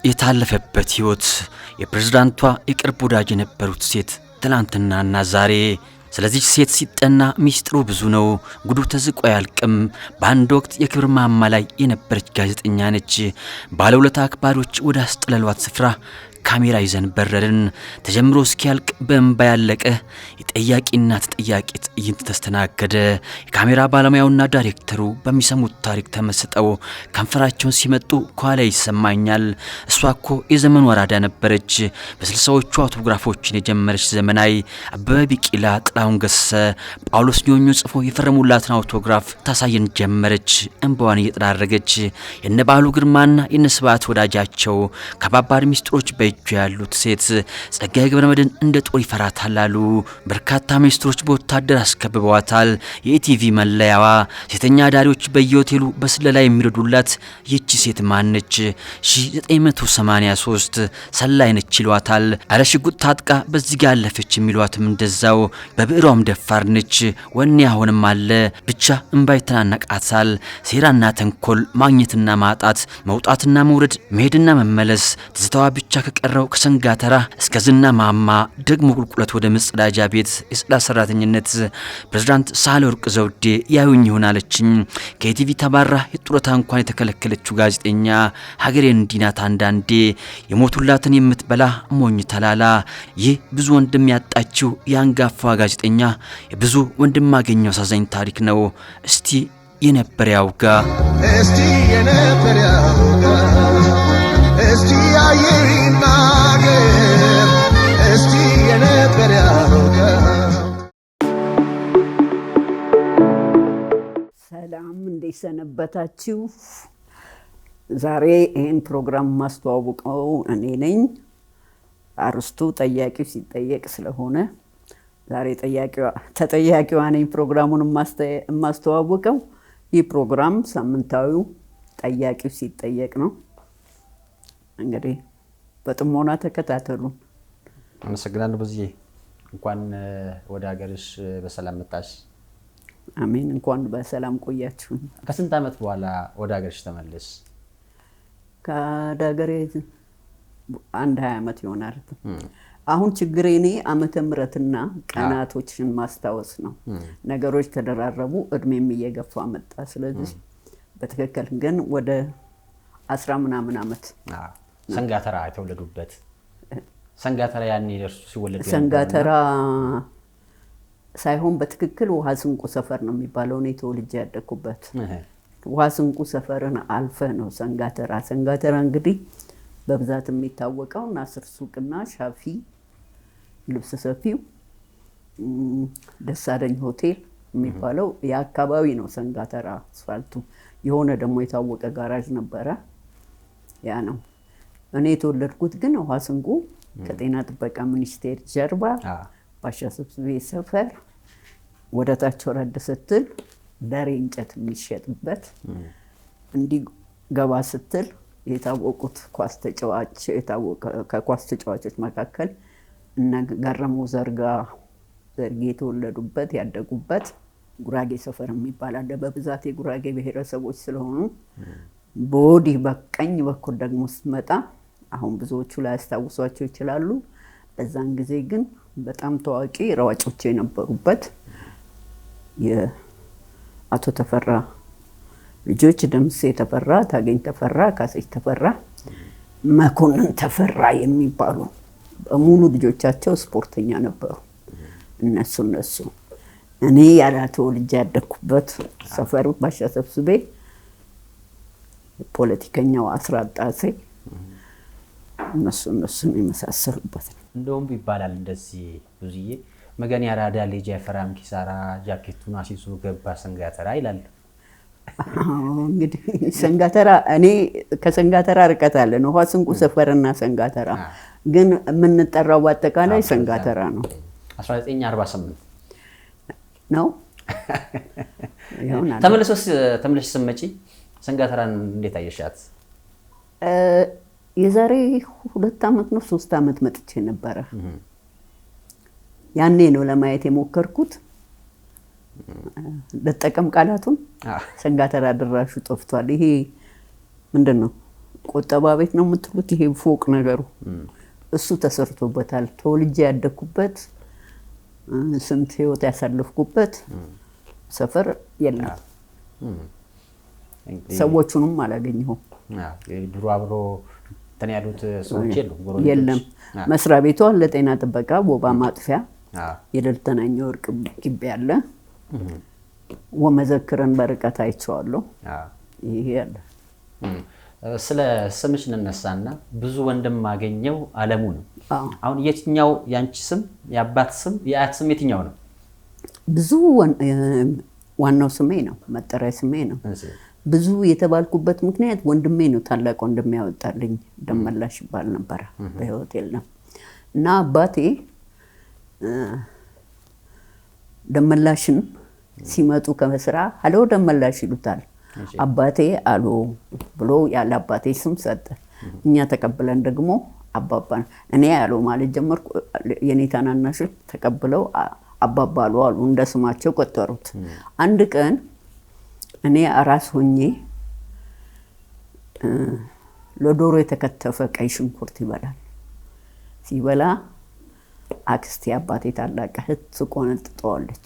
የታለፈበት ህይወት የፕሬዝዳንቷ የቅርብ ወዳጅ የነበሩት ሴት ትላንትናና ዛሬ ስለዚህ ሴት ሲጠና ሚስጥሩ ብዙ ነው። ጉዱ ተዝቆ ያልቅም። በአንድ ወቅት የክብር ማማ ላይ የነበረች ጋዜጠኛ ነች። ባለውለታ አክባሪዎች ወደ አስጠለሏት ስፍራ ካሜራ ይዘን በረርን። ተጀምሮ እስኪያልቅ በእንባ ያለቀ የጠያቂና ተጠያቂ ትዕይንት ተስተናገደ። የካሜራ ባለሙያውና ዳይሬክተሩ በሚሰሙት ታሪክ ተመስጠው ከንፈራቸውን ሲመጡ ከኋላ ይሰማኛል። እሷ እኮ የዘመኑ ወራዳ ነበረች። በስልሳዎቹ አውቶግራፎችን የጀመረች ዘመናዊ አበበ ቢቂላ፣ ጥላሁን ገሰሰ፣ ጳውሎስ ኞኞ ጽፎ የፈረሙላትን አውቶግራፍ ታሳየን ጀመረች። እንባዋን እየተዳረገች የነ ባህሉ ግርማና የነ ስብሐት ወዳጃቸው ከባባድ ሚስጥሮች በእጁ ያሉት ሴት ጸጋዬ ገብረመድህን እንደ ጦር ይፈራታል አሉ። በርካታ ሚኒስትሮች በወታደር አስከብበዋታል። የኢቲቪ መለያዋ ሴተኛ አዳሪዎች በየሆቴሉ በስለላ የሚረዱላት ይቺ ሴት ማነች? 1983 ሰላይ ነች ይሏታል። አለ ሽጉጥ ታጥቃ በዚህ ጋር አለፈች የሚሏትም እንደዛው። በብዕሯም ደፋር ነች። ወኔ አሁንም አለ። ብቻ እንባ ይተናነቃታል። ሴራና ተንኮል፣ ማግኘትና ማጣት፣ መውጣትና መውረድ፣ መሄድና መመለስ ትዝታዋ ብቻ ከቀረው ከሰንጋተራ እስከ ዝና ማማ ደግሞ ቁልቁለት ወደ መጸዳጃ ቤት የጽዳት ሰራተኝነት ፕሬዝዳንት ሳህለወርቅ ዘውዴ ያዩኝ ይሆናለችኝ። ከኢቲቪ ተባራ የጡረታ እንኳን የተከለከለችው ጋዜጠኛ ሀገሬን እንዲናት አንዳንዴ የሞቱላትን የምትበላ ሞኝ ተላላ። ይህ ብዙ ወንድም ያጣችው የአንጋፋ ጋዜጠኛ የብዙ ወንድም ማገኘው አሳዛኝ ታሪክ ነው። እስቲ የነበረ ያውጋ፣ እስቲ የነበረ ያውጋ፣ እስቲ አይናገር፣ እስቲ የነበረ ያውጋ። ሰላም፣ እንዴት ሰነበታችሁ? ዛሬ ይህን ፕሮግራም ማስተዋወቀው እኔ ነኝ። አርስቱ ጠያቂው ሲጠየቅ ስለሆነ ዛሬ ተጠያቂዋ ነኝ ፕሮግራሙን የማስተዋወቀው። ይህ ፕሮግራም ሳምንታዊው ጠያቂው ሲጠየቅ ነው። እንግዲህ በጥሞና ተከታተሉ። አመሰግናለሁ። በዚህ እንኳን ወደ ሀገርሽ በሰላም መጣሽ። አሜን። እንኳን በሰላም ቆያችሁ። ከስንት ዓመት በኋላ ወደ ሀገርሽ ተመለሽ? ከሀገሬ አንድ 20 ዓመት ይሆናል። አሁን ችግሬ እኔ ዓመተ ምሕረትና ቀናቶችን ማስታወስ ነው። ነገሮች ተደራረቡ፣ እድሜም እየገፋ መጣ። ስለዚህ በትክክል ግን ወደ 10 ምናምን ዓመት ሰንጋተራ የተወለዱበት ሰንጋተራ ያኔ ደርሱ ሲወለዱ ሰንጋተራ ሳይሆን በትክክል ውሃ ስንቁ ሰፈር ነው የሚባለው። እኔ ተወልጄ ያደኩበት ውሃ ስንቁ ሰፈርን አልፈ ነው ሰንጋተራ። ሰንጋተራ እንግዲህ በብዛት የሚታወቀው ናስር ሱቅና ሻፊ ልብስ ሰፊው ደሳለኝ ሆቴል የሚባለው የአካባቢ ነው ሰንጋተራ አስፋልቱ። የሆነ ደግሞ የታወቀ ጋራጅ ነበረ፣ ያ ነው። እኔ የተወለድኩት ግን ውሃ ስንቁ ከጤና ጥበቃ ሚኒስቴር ጀርባ ባሻ ሰብስቤ ሰፈር ወደ ታች ወረድ ስትል ደሬ እንጨት የሚሸጥበት እንዲህ ገባ ስትል የታወቁት ኳስ ተጫዋች ከኳስ ተጫዋቾች መካከል እነ ገረመው ዘርጌ የተወለዱበት ያደጉበት ጉራጌ ሰፈር የሚባል አለ። በብዛት የጉራጌ ብሔረሰቦች ስለሆኑ በወዲህ በቀኝ በኩል ደግሞ ስትመጣ አሁን ብዙዎቹ ላይ ያስታውሷቸው ይችላሉ። በዛን ጊዜ ግን በጣም ታዋቂ ሯጮች የነበሩበት የአቶ ተፈራ ልጆች ደምሴ ተፈራ፣ ታገኝ ተፈራ፣ ካሴች ተፈራ፣ መኮንን ተፈራ የሚባሉ በሙሉ ልጆቻቸው ስፖርተኛ ነበሩ። እነሱ እኔ ተወልጄ ያደኩበት ሰፈር ባሻ ሰብስቤ ፖለቲከኛው አስራት ጣሴ እነሱን የመሳሰሉበት ነው። እንደውም ይባላል እንደዚህ ብዙዬ መገን ያራዳ ልጅ አይፈራም ኪሳራ ጃኬቱን አሲሱ ገባ ሰንጋተራ ይላል። እንግዲህ ሰንጋተራ እኔ ከሰንጋተራ ርቀት አለን። ውሃ ስንቁ ሰፈርና ሰንጋተራ ግን የምንጠራው በአጠቃላይ ሰንጋተራ ነው። 1948 ነው። ተመለሽ ስትመጪ ሰንጋተራን እንዴት አየሻት? የዛሬ 2 ዓመት ነው 3 ዓመት መጥቼ ነበረ። ያኔ ነው ለማየት የሞከርኩት። ለጠቀም ቃላቱን ሰንጋተራ ድራሹ ጠፍቷል። ይሄ ምንድነው ቁጠባ ቤት ነው የምትሉት? ይሄ ፎቅ ነገሩ እሱ ተሰርቶበታል። ተወልጄ ያደኩበት ስንት ህይወት ያሳለፍኩበት ሰፈር የለም። ሰዎቹንም አላገኘሁም። ድሮ አብሮ እንትን ያሉት ሰዎች የለም። መስሪያ ቤቷ ለጤና ጥበቃ ወባ ማጥፊያ የደልተናኘ ወርቅ ግቢ አለ። ወመዘክርን በርቀት አይቼዋለሁ። ይሄ ያለ ስለ ስምሽ እንነሳና ብዙ ወንድም ማገኘው አለሙ ነው። አሁን የትኛው ያንቺ ስም የአባት ስም የአያት ስም የትኛው ነው? ብዙ ዋናው ስሜ ነው፣ መጠሪያ ስሜ ነው። ብዙ የተባልኩበት ምክንያት ወንድሜ ነው። ታላቅ ወንድሜ ያወጣልኝ ደመላሽ ይባል ነበር። በህይወት የለም እና አባቴ ደመላሽን ሲመጡ ከመስራ ሀሎ ደመላሽ ይሉታል። አባቴ አሎ ብሎ ያለ አባቴ ስም ሰጠ። እኛ ተቀብለን ደግሞ አባባ እኔ አሎ ማለት ጀመርኩ። የኔ ታናናሾች ተቀብለው አባባ አሉ እንደ ስማቸው ቆጠሩት። አንድ ቀን እኔ አራስ ሆኜ ለዶሮ የተከተፈ ቀይ ሽንኩርት ይበላል። ሲበላ አክስቴ አባቴ ታላቅ እህት ትቆነጥጠዋለች፣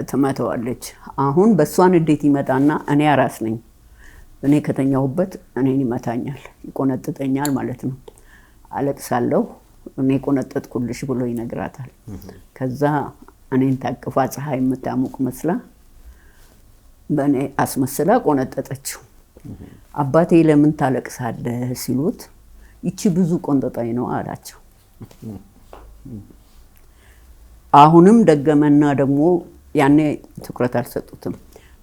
ትመታዋለች። አሁን በሷን እንዴት ይመጣና እኔ አራስ ነኝ፣ እኔ ከተኛሁበት እኔን ይመታኛል፣ ይቆነጥጠኛል ማለት ነው። አለቅሳለሁ። እኔ ቆነጠጥኩልሽ ብሎ ይነግራታል። ከዛ እኔን ታቅፋ ፀሐይ የምታሞቅ መስላ በእኔ አስመስላ ቆነጠጠችው። አባቴ ለምን ታለቅሳለህ ሲሉት ይቺ ብዙ ቆንጠጣኝ ነው አላቸው። አሁንም ደገመና ደግሞ ያኔ ትኩረት አልሰጡትም።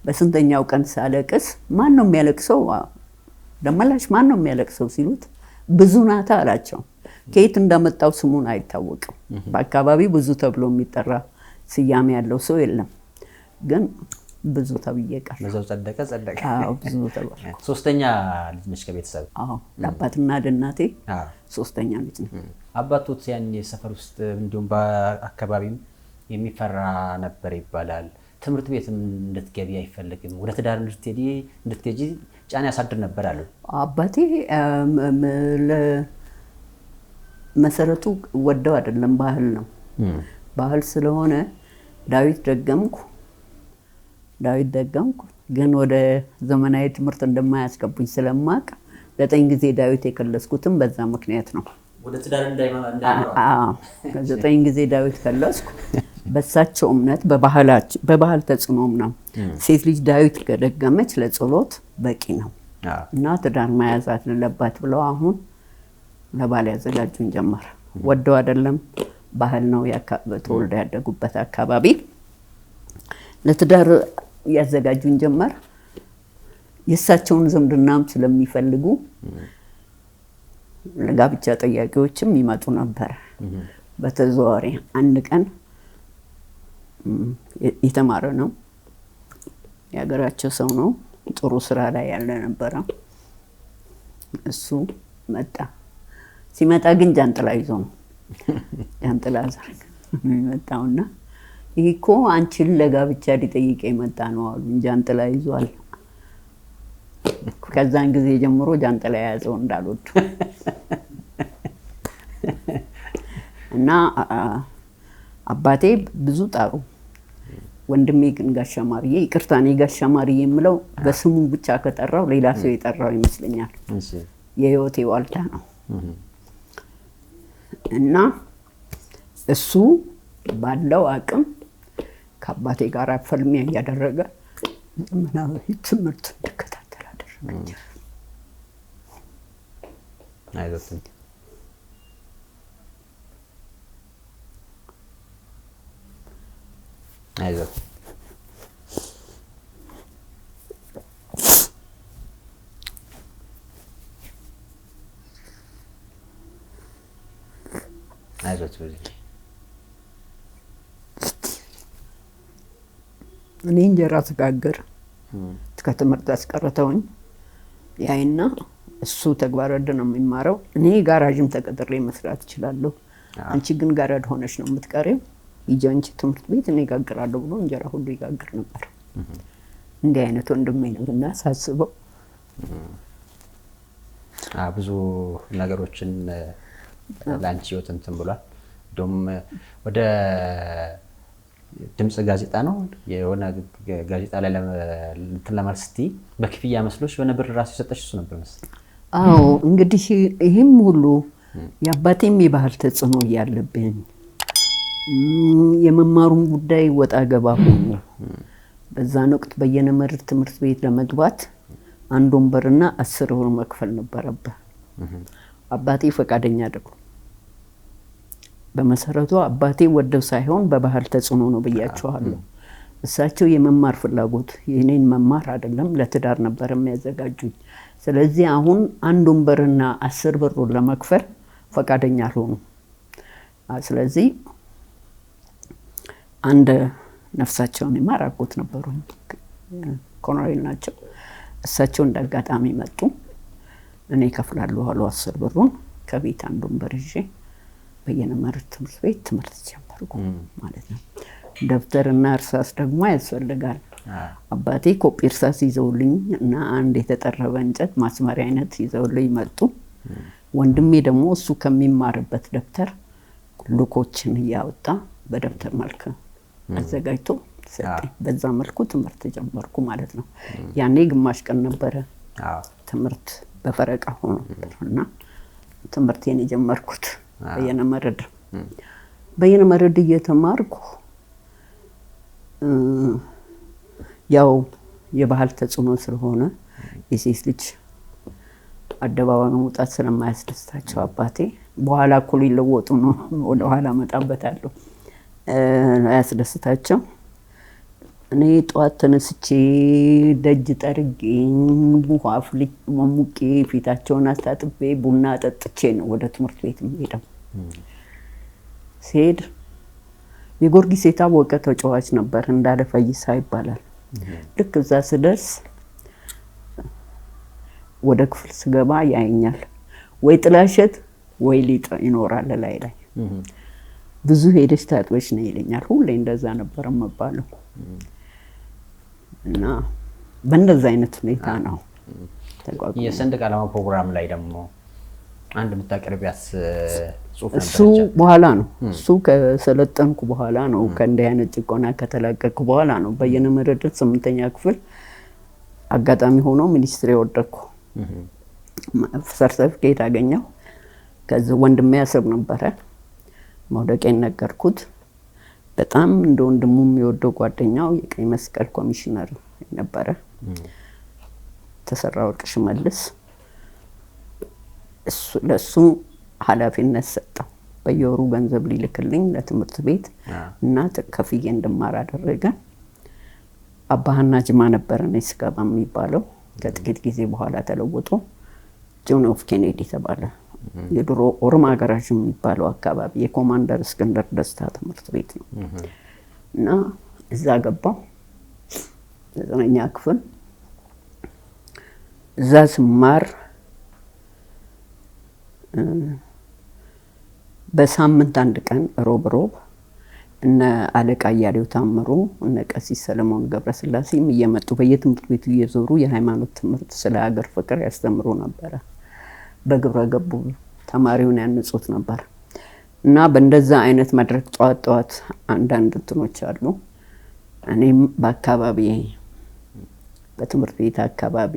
በስንተኛው ቀን ሳለቅስ ማን ነው የሚያለቅሰው? ደመላሽ ማን ነው የሚያለቅሰው ሲሉት ብዙ ናታ አላቸው። ከየት እንዳመጣው ስሙን አይታወቅም። በአካባቢ ብዙ ተብሎ የሚጠራ ስያሜ ያለው ሰው የለም። ግን ብዙ ተብዬ ቀር በዛው ጸደቀ። አዎ ብዙ ተባልኩ። ሶስተኛ ልጅ ነሽ ከቤተሰብ? አዎ ለአባትና ለእናቴ ሶስተኛ ልጅ ነኝ። አባቶት ያኔ ሰፈር ውስጥ እንዲሁም በአካባቢም የሚፈራ ነበር ይባላል። ትምህርት ቤትም እንድትገቢ አይፈልግም፣ ወደ ትዳር እንድትሄጂ ጫና ያሳድር ነበር አሉ። አባቴ መሰረቱ ወደው አይደለም፣ ባህል ነው። ባህል ስለሆነ ዳዊት ደገምኩ ግን ወደ ዘመናዊ ትምህርት እንደማያስገቡኝ ስለማቅ 9 ጊዜ ዳዊት የከለስኩትም በዛ ምክንያት ነው። ወደ ትዳር እንዳይማራ 9 ጊዜ ዳዊት ከለስኩ። በሳቸው እምነት በባህል ተጽዕኖም ነው። ሴት ልጅ ዳዊት ከደገመች ለጸሎት በቂ ነው እና ትዳር መያዝ አለባት ብለው አሁን ለባል ያዘጋጁን ጀመር። ወደው አይደለም፣ ባህል ነው። ተወልደው ያደጉበት አካባቢ ለትዳር ያዘጋጁን ጀመር። የእሳቸውን ዝምድናም ስለሚፈልጉ ለጋብቻ ጠያቂዎችም ይመጡ ነበር በተዘዋዋሪ። አንድ ቀን የተማረ ነው፣ የሀገራቸው ሰው ነው፣ ጥሩ ስራ ላይ ያለ ነበረ። እሱ መጣ። ሲመጣ ግን ጃንጥላ ይዞ ነው። ጃንጥላ ዘርግ መጣውና ይሄ እኮ አንቺን ለጋብቻ ሊጠይቅ የመጣ ነው አሉ። ጃንጥላ ይዟል። ከዛን ጊዜ ጀምሮ ጃንጥላ የያዘው እንዳልወዱ እና አባቴ ብዙ ጣሩ። ወንድሜ ግን ጋሻ ማርዬ፣ ይቅርታ እኔ ጋሻ ማርዬ የምለው በስሙ ብቻ ከጠራው ሌላ ሰው የጠራው ይመስለኛል። የህይወቴ ዋልታ ነው እና እሱ ባለው አቅም ከአባቴ ጋር ፍልሚያ እያደረገ ዘመናዊ ትምህርት እንድከታተል አደረገኝ። አይዞህ እኔ እንጀራ ስጋግር ከትምህርት አስቀርተውኝ ያይና እሱ ተግባረ ዕድ ነው የሚማረው። እኔ ጋራጅም ተቀጥሬ መስራት እችላለሁ፣ አንቺ ግን ጋራድ ሆነሽ ነው የምትቀሪው፣ ሂጂ አንቺ ትምህርት ቤት እኔ ጋግራለሁ ብሎ እንጀራ ሁሉ ይጋግር ነበር። እንዲህ አይነት ወንድሜ ነው እና ሳስበው ብዙ ነገሮችን ለአንቺ ህይወት እንትን ብሏል። እንደውም ወደ ድምፅ ጋዜጣ ነው የሆነ ጋዜጣ ላይ እንትን ለማለት ስትይ በክፍያ መስሎሽ የሆነ ብር ራሱ የሰጠሽ እሱ ነበር መሰለኝ። አዎ እንግዲህ ይህም ሁሉ የአባቴም የባህል ተጽዕኖ እያለብኝ የመማሩን ጉዳይ ወጣ ገባ ሆኖ በዛን ወቅት በየነመርድ ትምህርት ቤት ለመግባት 1 ወንበርና 10 ብር መክፈል ነበረበት። አባቴ ፈቃደኛ አይደለም። በመሰረቱ አባቴ ወደው ሳይሆን በባህል ተጽዕኖ ነው ብያቸዋለሁ። እሳቸው የመማር ፍላጎት የኔን መማር አይደለም ለትዳር ነበር የሚያዘጋጁኝ። ስለዚህ አሁን 1 ወንበርና 10 ብር ለመክፈል ፈቃደኛ አልሆኑም። ስለዚህ አንድ ነፍሳቸውን ይማራቁት ነበሩ፣ ኮሎኔል ናቸው። እሳቸው እንዳጋጣሚ መጡ። እኔ ከፍላለሁ አሉ 10 ብሩን። ከቤት 1 ወንበር ይዤ በየነመርድ ትምህርት ቤት ትምህርት ጀመርኩ ማለት ነው። ደብተርና እርሳስ ደግሞ ያስፈልጋል። አባቴ ኮፒ እርሳስ ይዘውልኝ እና አንድ የተጠረበ እንጨት ማስመሪያ አይነት ይዘውልኝ መጡ። ወንድሜ ደግሞ እሱ ከሚማርበት ደብተር ሉኮችን እያወጣ በደብተር መልክ አዘጋጅቶ ሰጠኝ። በዛ መልኩ ትምህርት ጀመርኩ ማለት ነው። ያኔ ግማሽ ቀን ነበረ ትምህርት በፈረቃ ሆኖ እና ትምህርቴን የጀመርኩት በየነመርድ እየተማርኩ ያው የባህል ተጽዕኖ ስለሆነ የሴት ልጅ አደባባይ መውጣት ስለማያስደስታቸው አባቴ በኋላ እኮ ሊለወጡ ነው፣ ወደ ኋላ መጣበታለሁ፣ አያስደስታቸው። እኔ ጠዋት ተነስቼ ደጅ ጠርጌ ውሃ አፍልቼ ሙቄ ፊታቸውን አስታጥቤ ቡና ጠጥቼ ነው ወደ ትምህርት ቤት የምሄደው። ሲሄድ የጊዮርጊስ የታወቀ ተጫዋች ነበር፣ እንዳለ ፈይሳ ይባላል። ልክ እዛ ስደርስ ወደ ክፍል ስገባ ያየኛል። ወይ ጥላሸት ወይ ሊጥ ይኖራል ላይ ላይ ብዙ ሄደሽ ታጥበሽ ነው ይለኛል። ሁሌ እንደዛ ነበር የምባለው እና በእንደዛ አይነት ሁኔታ ነው ተቋቁሞ። የሰንደቅ ዓላማ ፕሮግራም ላይ ደግሞ አንድ የምታቀርቢያት ጽሁፍ ነበር። እሱ በኋላ ነው፣ እሱ ከሰለጠንኩ በኋላ ነው፣ ከእንዲህ አይነት ጭቆና ከተላቀቅኩ በኋላ ነው። በየነመርድ 8ኛ ክፍል አጋጣሚ ሆኖ ሚኒስትሪ ወደኩ። ሰርተፊኬት አገኘሁ። ከዚህ ወንድሜ ያስብ ነበረ፣ መውደቄን ነገርኩት። በጣም እንደ ወንድሙ የሚወደው ጓደኛው የቀይ መስቀል ኮሚሽነር ነበረ ተሰራ ወርቅ ሽመልስ፣ ለሱ ኃላፊነት ሰጠው። በየወሩ ገንዘብ ሊልክልኝ ለትምህርት ቤት እና ከፍዬ እንድማር አደረገ። አባህና ጅማ ነበረ ነው ስጋባ የሚባለው። ከጥቂት ጊዜ በኋላ ተለውጦ ጆን ኤፍ ኬኔዲ ተባለ። የድሮ ኦሮማ ጋራዥ የሚባለው አካባቢ የኮማንደር እስክንድር ደስታ ትምህርት ቤት ነው እና እዛ ገባው 9ኛ ክፍል። እዛ ስማር በሳምንት 1 ቀን ሮብ እነ አለቃ እያሌው ታምሩ እነ ቀሲስ ሰለሞን ገብረስላሴም እየመጡ በየትምህርት ቤቱ እየዞሩ የሃይማኖት ትምህርት ስለ ሀገር ፍቅር ያስተምሩ ነበር። በግብረ ገቡ ተማሪውን ያንጹት ነበር እና በእንደዛ አይነት መድረክ ጧት አንዳንድ እንትኖች አሉ። እኔም በአካባቢ በትምህርት ቤት አካባቢ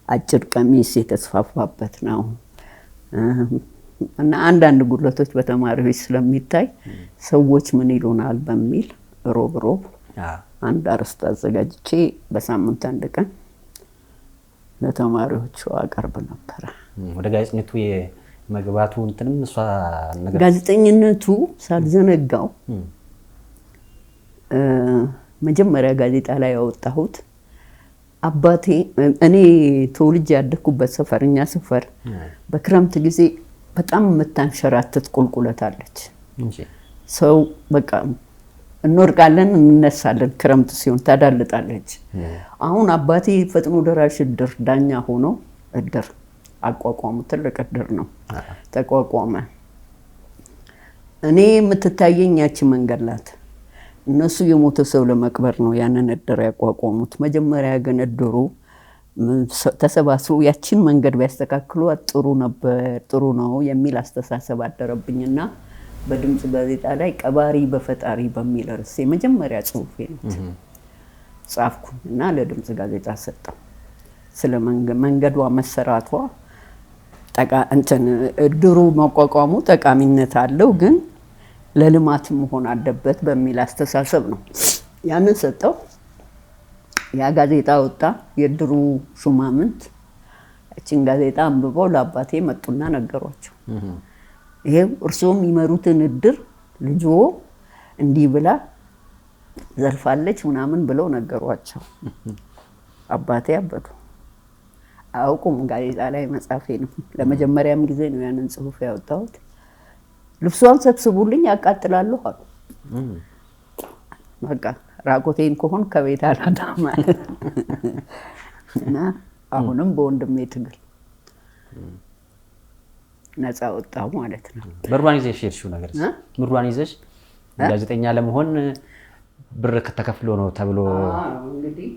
አጭር ቀሚስ የተስፋፋበት ነው እና አንዳንድ ጉድለቶች በተማሪዎች ስለሚታይ ሰዎች ምን ይሉናል በሚል ሮብ አንድ አርስት አዘጋጅቼ በሳምንት 1 ቀን ለተማሪዎቹ አቀርብ ነበር። ወደ ጋዜጠኝነቱ የመግባቱ እንትንም እሷ ነገር ጋዜጠኝነቱ ሳልዘነጋው መጀመሪያ ጋዜጣ ላይ ያወጣሁት አባቴ እኔ ተወልጄ ያደኩበት ሰፈርኛ ሰፈር በክረምት ጊዜ በጣም የምታንሸራትት ቁልቁለት አለች። ሰው በቃ እንወርቃለን እንነሳለን፣ ክረምት ሲሆን ታዳልጣለች። አሁን አባቴ ፈጥኖ ደራሽ እድር ዳኛ ሆኖ እድር አቋቋሙ። ትልቅ እድር ነው፣ ተቋቋመ። እኔ የምትታየኝ ያቺ መንገድ ናት። እነሱ የሞተ ሰው ለመቅበር ነው ያንን እድር ያቋቋሙት። መጀመሪያ ግን እድሩ ተሰባስበው ያችን መንገድ ቢያስተካክሏት ጥሩ ነው የሚል አስተሳሰብ አደረብኝና በድምፅ ጋዜጣ ላይ ቀባሪ በፈጣሪ በሚል ርዕስ የመጀመሪያ ጽሁፌ ነው ጻፍኩኝ እና ለድምፅ ጋዜጣ ሰጠው። ስለ መንገዷ መሰራቷ እድሩ መቋቋሙ ጠቃሚነት አለው፣ ግን ለልማት መሆን አለበት በሚል አስተሳሰብ ነው ያንን ሰጠው። ያ ጋዜጣ ወጣ። የእድሩ ሹማምንት እችን ጋዜጣ አንብበው ለአባቴ መጡና ነገሯቸው። ይሄው እርስዎ የሚመሩትን እድር ልጆ እንዲህ ብላ ዘልፋለች ምናምን ብለው ነገሯቸው። አባቴ አበዱ። አያውቁም ጋዜጣ ላይ መጻፌ ነው። ለመጀመሪያም ጊዜ ነው ያንን ጽሁፍ ያወጣሁት። ልብሷን ሰብስቡልኝ ያቃጥላለሁ አሉ። በቃ ራቆቴን ከሆን ከቤት አላጣም ማለት እና አሁንም በወንድሜ ትግል ነፃ ወጣሁ ማለት ነው። ምርዋን ይዘሽ ሄድሽው ነገር ምርዋን ይዘሽ ጋዜጠኛ ለመሆን ብር ተከፍሎ ነው ተብሎ እንግዲህ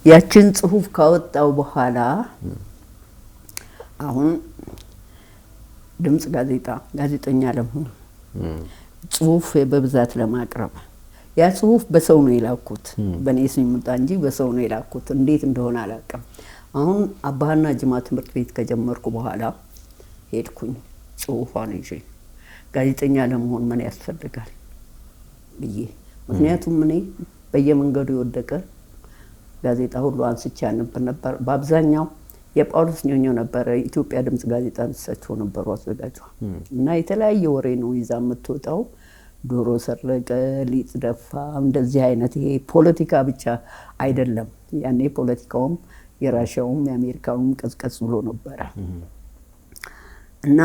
ያችን ጽሁፍ ካወጣው በኋላ አሁን ድምፅ ጋዜጠኛ ለመሆን ጽሁፍ በብዛት ለማቅረብ ያ ጽሁፍ በሰው ነው የላኩት፣ በእኔ ስም ይምጣ እንጂ በሰው ነው የላኩት። እንዴት እንደሆነ አላውቅም። አሁን አባህና ጅማ ትምህርት ቤት ከጀመርኩ በኋላ ሄድኩኝ ጽሁፏን ይዤ ጋዜጠኛ ለመሆን ምን ያስፈልጋል ብዬ። ምክንያቱም እኔ በየመንገዱ የወደቀ ጋዜጣ ሁሉ አንስቼ አነብ ነበር። በአብዛኛው የጳውሎስ ኞኞ ነበረ ኢትዮጵያ ድምፅ ጋዜጣ እሳቸው ነበሩ አዘጋጇ እና የተለያየ ወሬ ነው ይዛ የምትወጣው። ዶሮ ሰረቀ፣ ሊጥ ደፋ፣ እንደዚህ አይነት ይሄ ፖለቲካ ብቻ አይደለም። ያኔ ፖለቲካውም የራሻውም የአሜሪካውም ቀዝቀዝ ብሎ ነበረ እና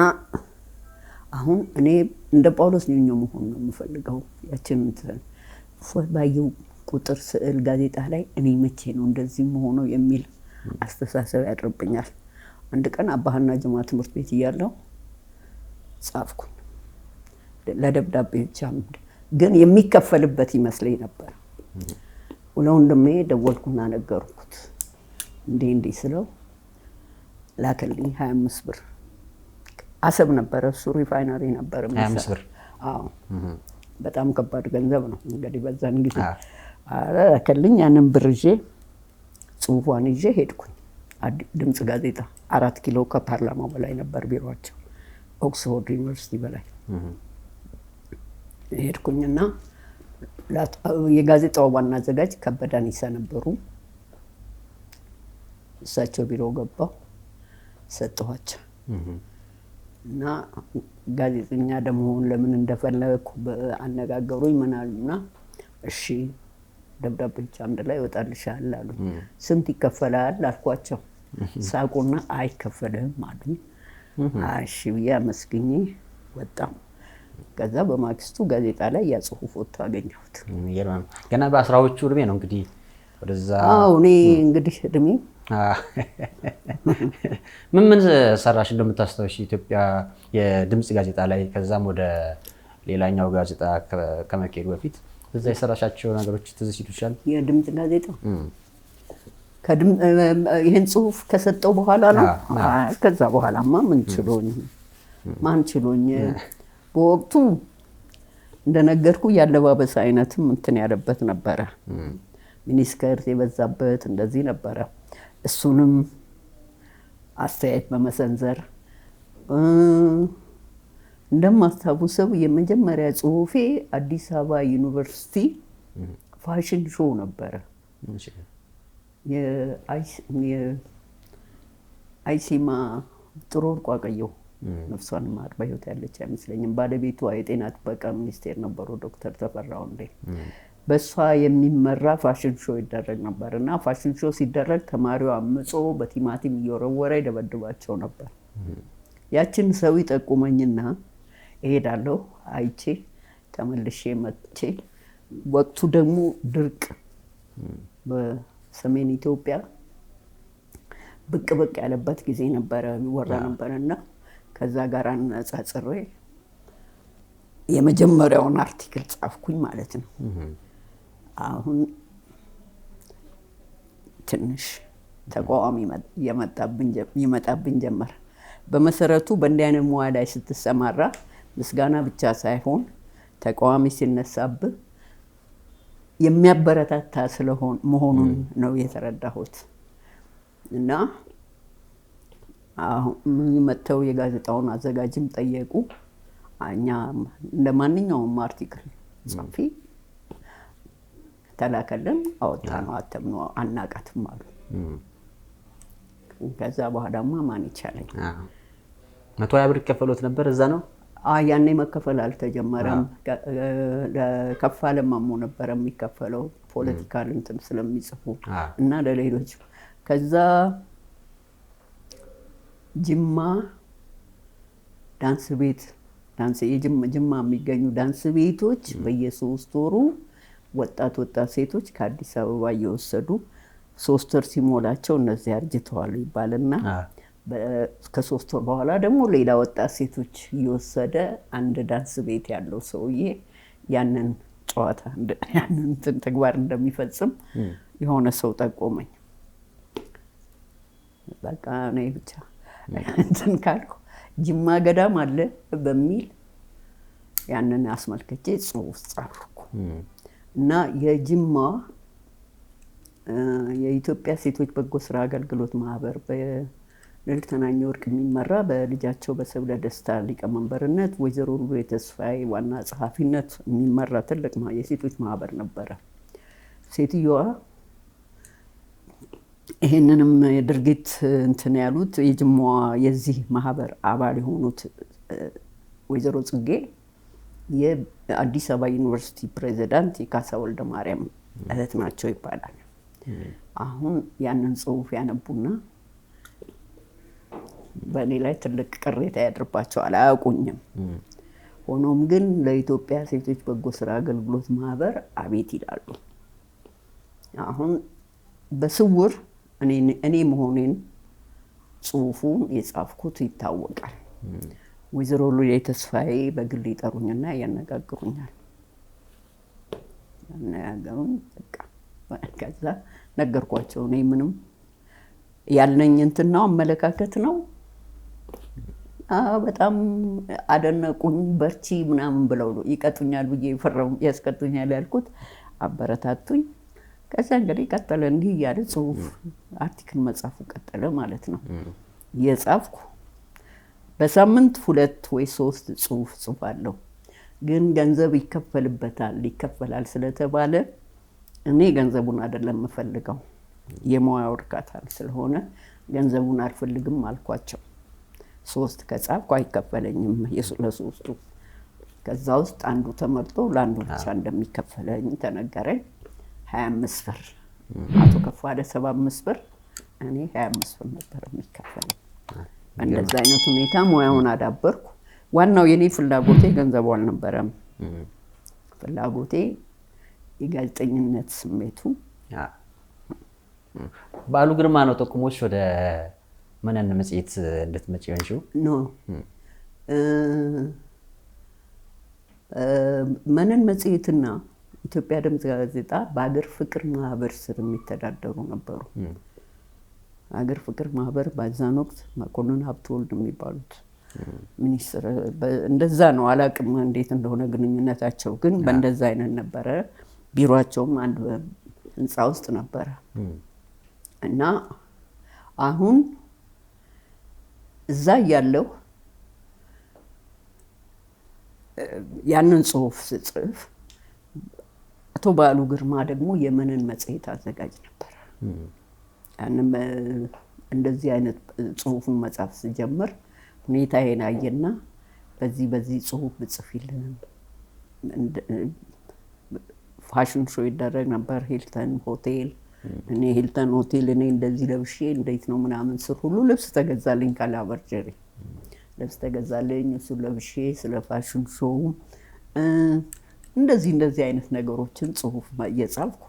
አሁን እኔ እንደ ጳውሎስ ኞኞ መሆን ነው የምፈልገው። ያችን ባየው ቁጥር ስዕል ጋዜጣ ላይ እኔ መቼ ነው እንደዚህ መሆነው የሚል አስተሳሰብ ያድርብኛል። አንድ ቀን አባህና ጅማ ትምህርት ቤት እያለሁ ጻፍኩኝ ለደብዳቤ ብቻ፣ ግን የሚከፈልበት ይመስለኝ ነበር። ለወንድሜ ደወልኩና ነገርኩት። እንዴ ስለው ላከልኝ 25 ብር። አሰብ ነበረ እሱ ሪፋይነሪ ነበር። 25 ብር? አዎ በጣም ከባድ ገንዘብ ነው እንግዲህ በዛን ጊዜ። ላከልኝ። ያንን ብር ይዤ ጽሁፏን ይዤ ሄድኩኝ ድምፅ ጋዜጣ 4 ኪሎ ከፓርላማው በላይ ነበር ቢሮአቸው፣ ኦክስፎርድ ዩኒቨርሲቲ በላይ ሄድኩኝና የጋዜጣው ዋና አዘጋጅ ከበደ አኒሳ ነበሩ። እሳቸው ቢሮ ገባሁ፣ ሰጠኋቸው እና ጋዜጠኛ ለመሆን ለምን እንደፈለኩ አነጋገሩኝ። ምን አሉና እሺ ደብዳቤ ብቻ አንድ ላይ ይወጣልሻል አሉ። ስንት ይከፈላል አልኳቸው። ሳቁና አይከፈልም አሉኝ። እሺ ብዬ አመስግኜ ወጣሁ። ከዛ በማግስቱ ጋዜጣ ላይ ያ ጽሁፍ ወጥቶ አገኘሁት። ገና በ10ዎቹ እድሜ ነው እንግዲህ ወደዛ። አዎ እኔ እንግዲህ እድሜ ምን ሰራሽ እንደምታስታውሽ ኢትዮጵያ የድምፅ ጋዜጣ ላይ? ከዛም ወደ ሌላኛው ጋዜጣ ከመኬዱ በፊት እዛ የሰራሻቸው ነገሮች ትዝ ይሉሻል? የድምፅ ጋዜጣ ይህን ጽሁፍ ከሰጠው በኋላ ነው። ከዛ በኋላማ ማን ችሎኝ በወቅቱ እንደነገርኩ ያለባበስ አይነትም እንትን ያለበት ነበረ፣ ሚኒስከርት የበዛበት እንደዚህ ነበረ። እሱንም አስተያየት በመሰንዘር እንደማስታውሰው የመጀመሪያ ጽሁፌ አዲስ አበባ ዩኒቨርሲቲ ፋሽን ሾው ነበረ። የአይሲማ ጥሩ ወርቅ አቀየው ነፍሷን ማር በህይወት ያለች አይመስለኝም። ባለቤቷ የጤና ጥበቃ ሚኒስቴር ነበሩ ዶክተር ተፈራ ወንዴ። በእሷ የሚመራ ፋሽን ሾው ይደረግ ነበር እና ፋሽን ሾው ሲደረግ ተማሪው አምጾ በቲማቲም እየወረወረ ይደበድባቸው ነበር። ያችን ሰው ይጠቁመኝና እሄዳለሁ። አይቼ ተመልሼ መጥቼ ወቅቱ ደግሞ ድርቅ በሰሜን ኢትዮጵያ ብቅ ያለበት ጊዜ ነበረ ይወራ ነበርና ከዛ ጋር አነጻጽሬ የመጀመሪያውን አርቲክል ጻፍኩኝ ማለት ነው። አሁን ትንሽ ተቃዋሚ ይመጣብኝ ጀመር። በመሰረቱ በእንዲህ አይነት ሙያ ላይ ስትሰማራ ምስጋና ብቻ ሳይሆን ተቃዋሚ ሲነሳብህ የሚያበረታታ መሆኑን ነው የተረዳሁት። እና አሁን መጥተው የጋዜጣውን አዘጋጅም ጠየቁ። እኛ እንደማንኛውም አርቲክል ጻፊ ተላከልን፣ አወጣነው፣ አተምነው፣ አናቃትም አሉ። ከዛ በኋላማ ማን ይቻለኝ። 120 ብር ይከፈሎት ነበር እዛ ነው? ያኔ መከፈል አልተጀመረም። ለከፋ ለማሞ ነበር የሚከፈለው ፖለቲካል እንትን ስለሚጽፉ እና ለሌሎች። ከዛ ጅማ ዳንስ ቤት ጅማ የሚገኙ ዳንስ ቤቶች በየ3 ወሩ ወጣት ሴቶች ከአዲስ አበባ እየወሰዱ 3 ወር ሲሞላቸው እነዚህ አርጅተዋል ይባልና ከ3 ወር በኋላ ደግሞ ሌላ ወጣት ሴቶች እየወሰደ አንድ ዳንስ ቤት ያለው ሰውዬ ያንን ጨዋታ ያንን ተግባር እንደሚፈጽም የሆነ ሰው ጠቆመኝ። በቃ እኔ ብቻ እንትን ካልኩ ጅማ ገዳም አለ በሚል ያንን አስመልክቼ ጽሑፍ ጻፍኩ እና የጅማ የኢትዮጵያ ሴቶች በጎ ስራ አገልግሎት ማህበር በልዕልትናኘ ወርቅ የሚመራ በልጃቸው በሰብለ ደስታ ሊቀመንበርነት ወይዘሮ ሉሌ ተስፋዬ ዋና ጸሐፊነት የሚመራ ትልቅ የሴቶች ማህበር ነበረ። ሴትዮዋ ይሄንንም ድርጊት እንትን ያሉት የጅማዋ የዚህ ማህበር አባል የሆኑት ወይዘሮ ጽጌ የአዲስ አበባ ዩኒቨርሲቲ ፕሬዚዳንት የካሳ ወልደ ማርያም እህት ናቸው ይባላል። አሁን ያንን ጽሑፍ ያነቡና በእኔ ላይ ትልቅ ቅሬታ ያድርባቸዋል፣ አያውቁኝም። ሆኖም ግን ለኢትዮጵያ ሴቶች በጎ ስራ አገልግሎት ማህበር አቤት ይላሉ። አሁን በስውር እኔ መሆኔን ጽሑፉን የጻፍኩት ይታወቃል። ወይዘሮ ሉሌ ተስፋዬ በግል ይጠሩኝና ያነጋግሩኛል። በቃ ከዛ ነገርኳቸው። እኔ ምንም ያለኝ እንትን ነው አመለካከት ነው። በጣም አደነቁኝ። በርቺ ምናምን ብለው ነው ይቀጡኛል ብዬ ፈራው ያስቀጡኛል ያልኩት አበረታቱኝ። ከዛ እንግዲህ ቀጠለ እንዲህ እያለ ጽሑፍ አርቲክል መጻፉ ቀጠለ ማለት ነው። የጻፍኩ በሳምንት 2 ወይ 3 ጽሑፍ ጽፋለሁ። ግን ገንዘብ ይከፈላል ስለተባለ እኔ ገንዘቡን አይደለም የምፈልገው የሙያው እርካታ ስለሆነ ገንዘቡን አልፈልግም አልኳቸው። 3 ከጻፍኩ አይከፈለኝም ለሶስቱ። ከዛ ውስጥ አንዱ ተመርጦ ለአንዱ ብቻ እንደሚከፈለኝ ተነገረኝ። 25 ብር አቶ ከፋለ 75 ብር እኔ 25 ብር ነበር የሚከፈለኝ። እንደዛ አይነት ሁኔታ ሙያውን አዳበርኩ። ዋናው የኔ ፍላጎቴ ገንዘቡ አልነበረም። ፍላጎቴ የጋዜጠኝነት ስሜቱ። በዓሉ ግርማ ነው ጠቁሞሽ ወደ መነን መጽሔት እንድትመጪ ሆንሽው? ኖ መነን መጽሔትና ኢትዮጵያ ድምፅ ጋዜጣ በአገር ፍቅር ማህበር ስር የሚተዳደሩ ነበሩ። አገር ፍቅር ማህበር በዛን ወቅት መኮንን ሀብተወልድ የሚባሉት ሚኒስትር እንደዛ ነው። አላቅም እንዴት እንደሆነ ግንኙነታቸው፣ ግን በእንደዛ አይነት ነበረ። ቢሮአቸውም አንድ ህንፃ ውስጥ ነበረ እና አሁን እዛ ያለው ያንን ጽሑፍ ስጽፍ አቶ በዓሉ ግርማ ደግሞ የመነን መጽሔት አዘጋጅ ነበር። ያንም እንደዚህ አይነት ጽሑፉን መጻፍ ስጀምር ሁኔታዬን አየና በዚህ ጽሑፍ ብጽፊልን፣ ፋሽን ሾው ይደረግ ነበር ሂልተን ሆቴል። እኔ ሂልተን ሆቴል እኔ እንደዚህ ለብሼ እንዴት ነው ምናምን ስር ሁሉ ልብስ ተገዛልኝ፣ ካላበርጀሪ ልብስ ተገዛልኝ። እሱ ለብሼ ስለ ፋሽን ሾው እንደዚህ አይነት ነገሮችን ጽሑፍ እየጻፍኩ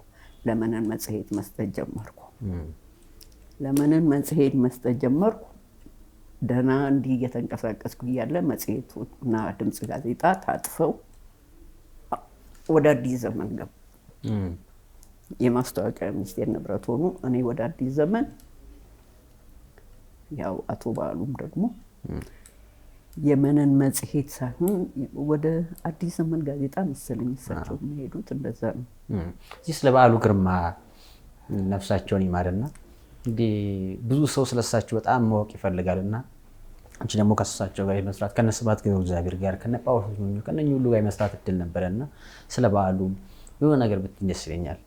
ለመነን መጽሔት መስጠት ጀመርኩ። ለመነን መጽሔት መስጠት ጀመርኩ። ደህና እንዲህ እየተንቀሳቀስኩ እያለ መጽሔቱና ድምፅ ጋዜጣ ታጥፈው ወደ አዲስ ዘመን ገቡ። የማስታወቂያ ሚኒስቴር ንብረት ሆኑ። እኔ ወደ አዲስ ዘመን ያው አቶ በዓሉም ደግሞ የመነን መጽሔት ሳይሆን ወደ አዲስ ዘመን ጋዜጣ መሰለኝ እሳቸው የሚሄዱት እንደዛ ነው። እዚህ ስለ በዓሉ ግርማ ነፍሳቸውን ይማርና እንግዲህ ብዙ ሰው ስለሳቸው በጣም ማወቅ ይፈልጋልና አንቺ ደግሞ ከእሳቸው ጋር መስራት ከነስብሐት ገብረ እግዚአብሔር ጋር ከነጳውሎስ ኞኞ ከነኚህ ሁሉ ጋር መስራት እድል ነበረና ስለ በዓሉ የሆነ ነገር ብትይ ደስ ይለኛል።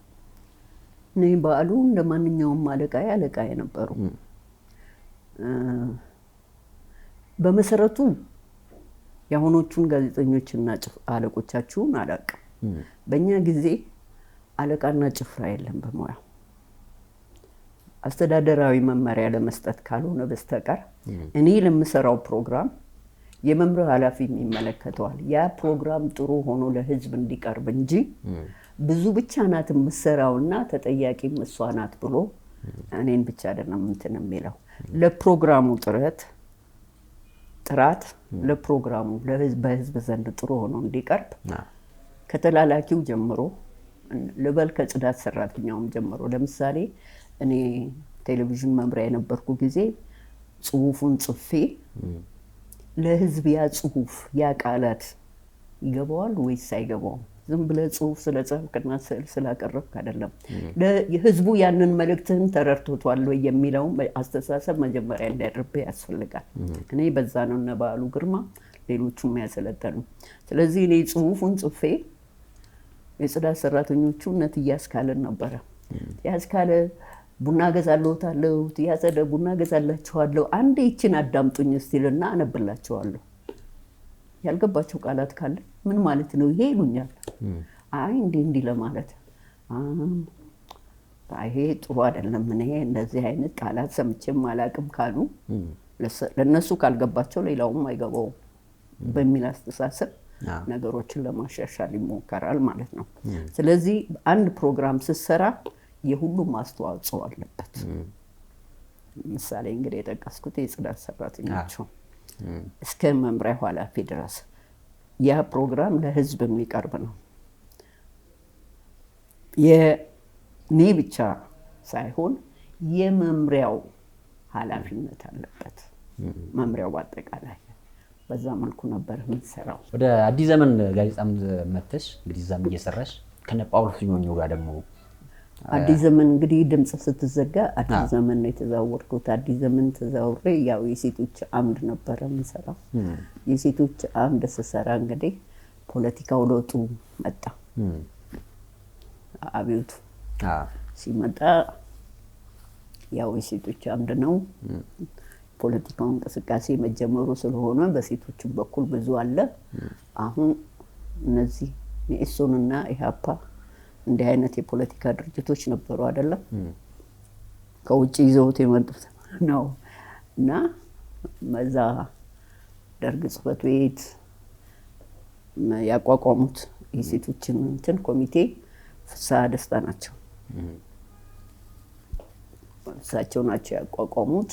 እኔ በዓሉ እንደማንኛውም አለቃዬ ነበሩ። በመሰረቱ የአሁኖቹን ጋዜጠኞችና አለቆቻችሁን አላውቅም። በእኛ ጊዜ አለቃና ጭፍራ የለም በሙያው አስተዳደራዊ መመሪያ ለመስጠት ካልሆነ በስተቀር እኔ ለምሰራው ፕሮግራም የመምሪያው ኃላፊ ይመለከተዋል። ያ ፕሮግራም ጥሩ ሆኖ ለህዝብ እንዲቀርብ እንጂ ብዙ ብቻ ናት የምሰራውና ተጠያቂም እሷ ናት ብሎ እኔን ብቻ አይደለም እንትን የሚለው ለፕሮግራሙ ጥራት ለፕሮግራሙ በህዝብ ዘንድ ጥሩ ሆኖ እንዲቀርብ ከተላላኪው ጀምሮ ልበል ከጽዳት ሰራተኛውም ጀምሮ ለምሳሌ እኔ ቴሌቪዥን መምሪያ የነበርኩ ጊዜ ጽሁፉን ጽፌ ለህዝብ ያ ጽሁፍ ያ ቃላት ይገባዋል ወይስ አይገባውም? ዝም ብለህ ጽሁፍ ስለጻፍክና ስዕል ስላቀረብክ አይደለም። ለህዝቡ ያንን መልእክትህን ተረድቶታል ወይ የሚለው አስተሳሰብ መጀመሪያ እንዲያድርብህ ያስፈልጋል። እኔ በዛ ነው እነ በዓሉ ግርማ ሌሎቹም ያሰለጠኑ። ስለዚህ እኔ ጽሁፉን ጽፌ የጽዳት ሰራተኞቹ እነት እያስካለን ነበረ ያስካለ ቡና ገዛለሁታለሁ ያጸደ ቡና ገዛላችኋለሁ አንዴ ይችን አዳምጡኝ እስቲልና አነብላችኋለሁ። ያልገባቸው ቃላት ካለ ምን ማለት ነው ይሄ ይሉኛል። አይ እንዲህ ለማለት ይሄ ጥሩ አይደለም እኔ እንደዚህ አይነት ቃላት ሰምቼም አላቅም ካሉ ለነሱ ካልገባቸው ሌላውም አይገባውም በሚል አስተሳሰብ ነገሮችን ለማሻሻል ይሞከራል ማለት ነው። ስለዚህ አንድ ፕሮግራም ስትሰራ የሁሉም አስተዋጽኦ አለበት። ምሳሌ እንግዲህ የጠቀስኩት የጽዳት ሰራተኞቹ እስከ መምሪያ ኃላፊ ድረስ ያ ፕሮግራም ለህዝብ የሚቀርብ ነው። የኔ ብቻ ሳይሆን የመምሪያው ኃላፊነት አለበት። መምሪያው በአጠቃላይ በዛ መልኩ ነበር የምንሰራው። ወደ አዲስ ዘመን ጋዜጣም መተሽ እንግዲህ እዛም እየሰራሽ ከነ ጳውሎስ ኞኞ ጋር ደግሞ አዲስ ዘመን እንግዲህ ድምጽ ስትዘጋ አዲስ ዘመን ነው የተዛወርኩት። አዲስ ዘመን ተዛውሬ ያው የሴቶች አምድ ነበር የምሰራው። የሴቶች አምድ ስሰራ እንግዲህ ፖለቲካው ለውጡ መጣ። አብዮቱ ሲመጣ ያው የሴቶች አምድ ነው ፖለቲካው እንቅስቃሴ መጀመሩ ስለሆነ በሴቶች በኩል ብዙ አለ። አሁን እነዚህ መኢሶንና ኢህአፓ እንዲህ አይነት የፖለቲካ ድርጅቶች ነበሩ አይደለም ከውጭ ይዘውት የመጡት ነው እና መዛ ደርግ ጽሕፈት ቤት ያቋቋሙት የሴቶችን እንትን ኮሚቴ ፍስሐ ደስታ ናቸው። እሳቸው ናቸው ያቋቋሙት።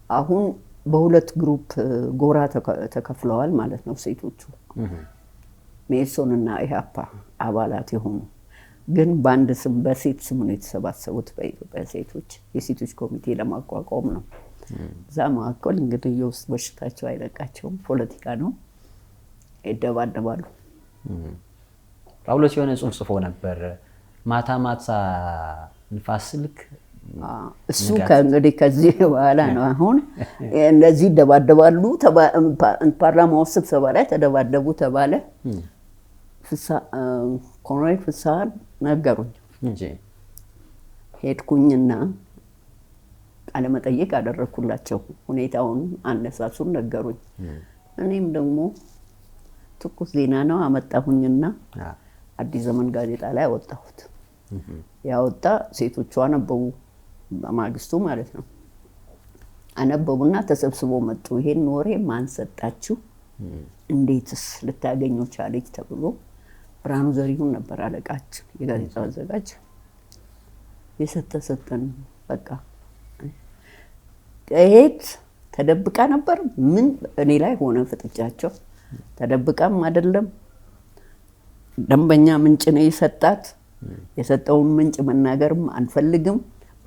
አሁን በሁለት ግሩፕ ጎራ ተከፍለዋል ማለት ነው ሴቶቹ መኢሶንና ኢህአፓ አባላት የሆኑ ግን በአንድ ስም በሴት ስም ነው የተሰባሰቡት በኢትዮጵያ ሴቶች የሴቶች ኮሚቴ ለማቋቋም ነው። እዛ መካከል እንግዲህ የውስጥ በሽታቸው አይለቃቸውም ፖለቲካ ነው ይደባደባሉ። ጳውሎስ የሆነ ጽሑፍ ጽፎ ነበር ማታ ማታ ንፋስ ስልክ እሱ ከእንግዲህ ከዚህ በኋላ ነው አሁን እንደዚህ ይደባደባሉ። ፓርላማ ውስጥ ስብሰባ ላይ ተደባደቡ ተባለ። ኮሎኔል ፍስሐ ነገሩኝ እንጂ ሄድኩኝና ቃለ መጠይቅ አደረኩላቸው። ሁኔታውን አነሳሱን ነገሩኝ። እኔም ደግሞ ትኩስ ዜና ነው አመጣሁኝና አዲስ ዘመን ጋዜጣ ላይ አወጣሁት። ያወጣ ሴቶቹ አነበቡ በማግስቱ ማለት ነው። አነበቡና ተሰብስበው መጡ። ይሄን ወሬ ማን ሰጣችሁ? እንዴትስ ልታገኙ ቻለች? ተብሎ ብርሃኑ ዘሪሁን ነበር አለቃችን የጋዜጣው አዘጋጅ። የሰጠን በቃ እህት ተደብቃ ነበር። ምን እኔ ላይ ሆነ ፍጥጫቸው። ተደብቃም አይደለም ደንበኛ ምንጭ ነው የሰጣት። የሰጠውን ምንጭ መናገርም አንፈልግም።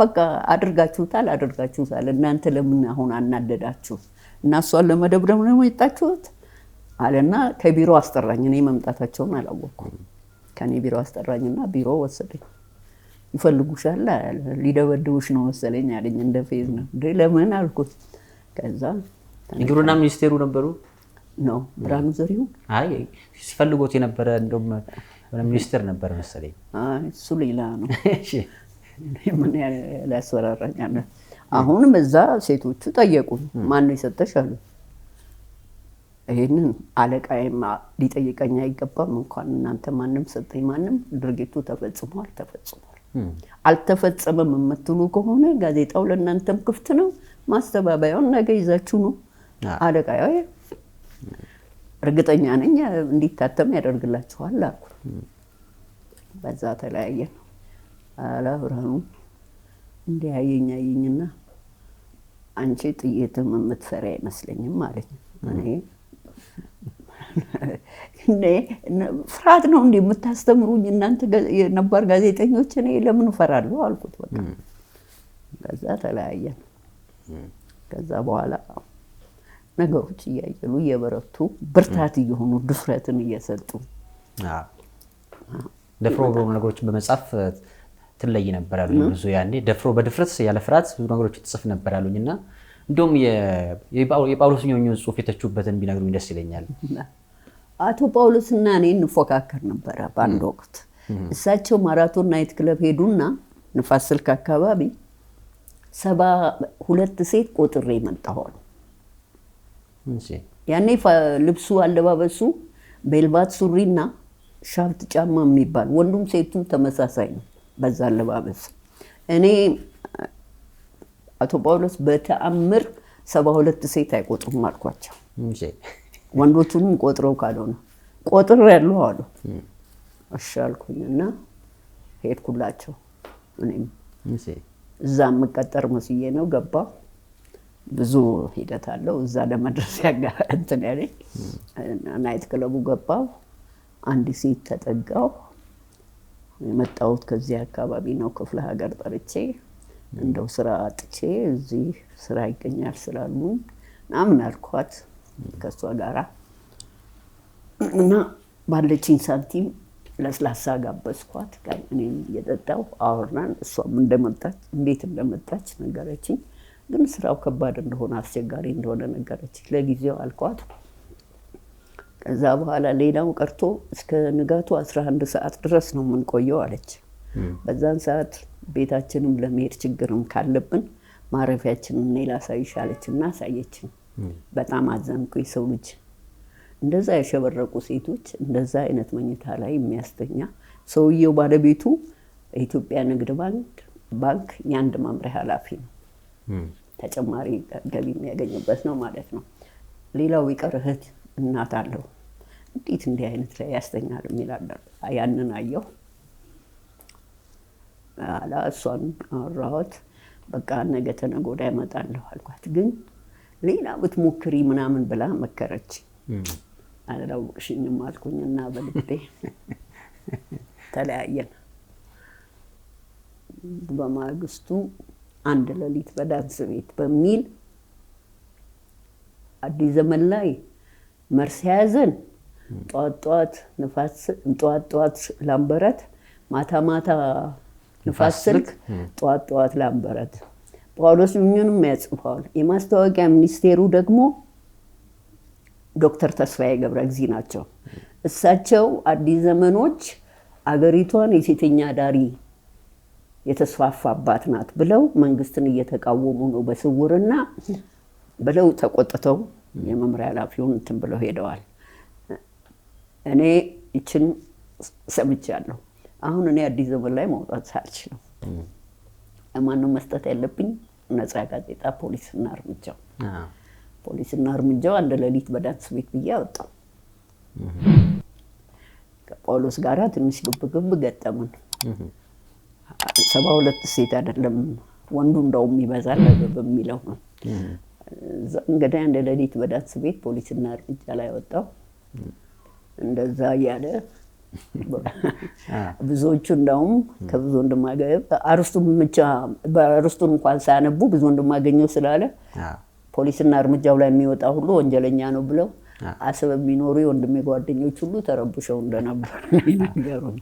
በቃ አድርጋችሁታል እናንተ ለምን አሁን አናደዳችሁ እና እሷን ለመደብደብ ነው የመጣችሁት አለና ከቢሮ አስጠራኝ እኔ መምጣታቸውን አላወቅኩም ከኔ ቢሮ አስጠራኝና ቢሮ ወሰደኝ ይፈልጉሻል ሊደበድቡሽ ነው መሰለኝ አለኝ እንደ ፌዝ ነው ለምን አልኩት ከዛ የግብርና ሚኒስቴሩ ነበሩ ነው ብርሃኑ ዘሪሁን አይ ሲፈልጎት የነበረ እንደውም ሚኒስቴር ነበር መሰለኝ እሱ ሌላ ነው እሺ ምን ያላስፈራራኛል አሁንም እዛ ሴቶቹ ጠየቁኝ ማን ነው የሰጠሽ አሉ ይሄንን አለቃዬማ ሊጠይቀኝ አይገባም እንኳን እናንተ ማንም ሰጠኝ ማንም ድርጊቱ ተፈጽሟል አልተፈጸመም የምትሉ ከሆነ ጋዜጣው ለእናንተም ክፍት ነው ማስተባበያውን ነገ ይዛችሁ ነው አለቃዬ እርግጠኛ ነኝ እንዲታተም ያደርግላችኋል አልኩ በዛ ተለያየን አላብራኑ እንዲያየኝና አንቺ ጥይትም የምትፈሪ አይመስለኝም ማለት ነው እኔ ፍርሃት ነው እንዴ የምታስተምሩኝ እናንተ የነባር ጋዜጠኞች እኔ ለምን እፈራለሁ አልኩት በቃ ከዛ ተለያየን ከዛ በኋላ ነገሮች እያየሉ እየበረቱ ብርታት እየሆኑ ድፍረትን እየሰጡ ደፍሮ ነገሮችን በመጻፍ ትለይ ነበር አሉኝ ብዙ ያኔ ደፍሮ በድፍረት ያለ ፍርሃት ብዙ ነገሮች ትጽፍ ነበር አሉኝና እንደውም የጳውሎስ ኞኞ ጽሁፍ የተቹበትን ቢነግሩኝ ደስ ይለኛል አቶ ጳውሎስና እኔ እንፎካከር ነበር በአንድ ወቅት እሳቸው ማራቶን ናይት ክለብ ሄዱና ንፋስ ስልክ አካባቢ 72 ሴት ቆጥሬ መጣሁ ያኔ ልብሱ አለባበሱ ቤልባት ሱሪና ሻርት ጫማ የሚባል ወንዱም ሴቱም ተመሳሳይ ነው በዛ አለባበስ እኔ አቶ ጳውሎስ በተአምር 72 ሴት አይቆጥሩም አልኳቸው ወንዶቹንም ቆጥረው ካልሆነ ቆጥር ያለው አሉ እሺ አልኩኝና ሄድኩላቸው እኔም እዛ መቀጠር መስዬ ነው ገባ ብዙ ሂደት አለው እዛ ለመድረስ እንትን ያለኝ ናይት ክለቡ ገባው አንድ ሴት ተጠጋው የመጣሁት ከዚህ አካባቢ ነው ክፍለ ሀገር ጠርቼ እንደው ስራ አጥቼ እዚህ ስራ ይገኛል ስላሉ ምናምን አልኳት ከሷ ጋራ እና ባለችኝ ሳንቲም ለስላሳ ጋበዝኳት እኔም እየጠጣሁ አወራን እሷም እንደመጣች እንዴት እንደመጣች ነገረችኝ ግን ስራው ከባድ እንደሆነ አስቸጋሪ እንደሆነ ነገረችኝ ለጊዜው አልኳት ከዛ በኋላ ሌላው ቀርቶ እስከ ንጋቱ 11 ሰዓት ድረስ ነው የምንቆየው አለች በዛን ሰዓት ቤታችንም ለመሄድ ችግርም ካለብን ማረፊያችንን እኔ ላሳይሽ አለችና አሳየችኝ በጣም አዘንኩ የሰው ልጅ እንደዛ ያሸበረቁ ሴቶች እንደዛ አይነት መኝታ ላይ የሚያስተኛ ሰውየው ባለቤቱ የኢትዮጵያ ንግድ ባንክ የአንድ መምሪያ ኃላፊ ነው ተጨማሪ ገቢ የሚያገኝበት ነው ማለት ነው ሌላው ይቀር እህት እናት አለው እንዴት እንዲህ አይነት ላይ ያስተኛል የሚላል ያንን አየሁ አላ እሷን አወራሁት በቃ ነገ ተነገ ወዲያ እመጣለሁ አልኳት ግን ሌላ ብትሞክሪ ምናምን ብላ መከረች አላውቅሽኝም አልኩኝና በልቤ ተለያየን በማግስቱ አንድ ሌሊት በዳንስ ቤት በሚል አዲስ ዘመን ላይ መርስ ያዘን ጧት ላምበረት ማታ ንፋስ ስልክ ጧት ላምበረት ጳውሎስ ኞኞንም ያጽፋል የማስታወቂያ ሚኒስቴሩ ደግሞ ዶክተር ተስፋዬ ገብረእግዚእ ናቸው እሳቸው አዲስ ዘመኖች አገሪቷን የሴተኛ ዳሪ የተስፋፋባት ናት ብለው መንግስትን እየተቃወሙ ነው በስውርና ብለው ተቆጥተው የመምሪያ ኃላፊውን እንትን ብለው ሄደዋል እኔ እቺን ሰምቻለሁ አሁን እኔ አዲስ ዘመን ላይ ማውጣት ሳልችል ለማንም መስጠት ያለብኝ ነፃ ጋዜጣ ፖሊስና እርምጃው አንድ ሌሊት በዳንስ ቤት ብዬ አወጣው ከጳውሎስ ጋራ ትንሽ ግብግብ ገጠመን 72 ሴት አይደለም ወንዱ እንደውም ይበዛል በሚለው ነው እንግዲህ አንድ ሌሊት በዳንስ ቤት ፖሊስና እርምጃ ላይ ወጣው እንደዛ ያለ ብዙዎቹ እንደውም ከብዙ ወንድማገኘው አርስቱን እንኳን ሳያነቡ ብዙ ወንድማገኘው ስላለ ፖሊስና እርምጃው ላይ የሚወጣ ሁሉ ወንጀለኛ ነው ብለው አሰብ የሚኖሩ የወንድሜ ጓደኞች ሁሉ ተረብሸው እንደነበር ነገሩኝ።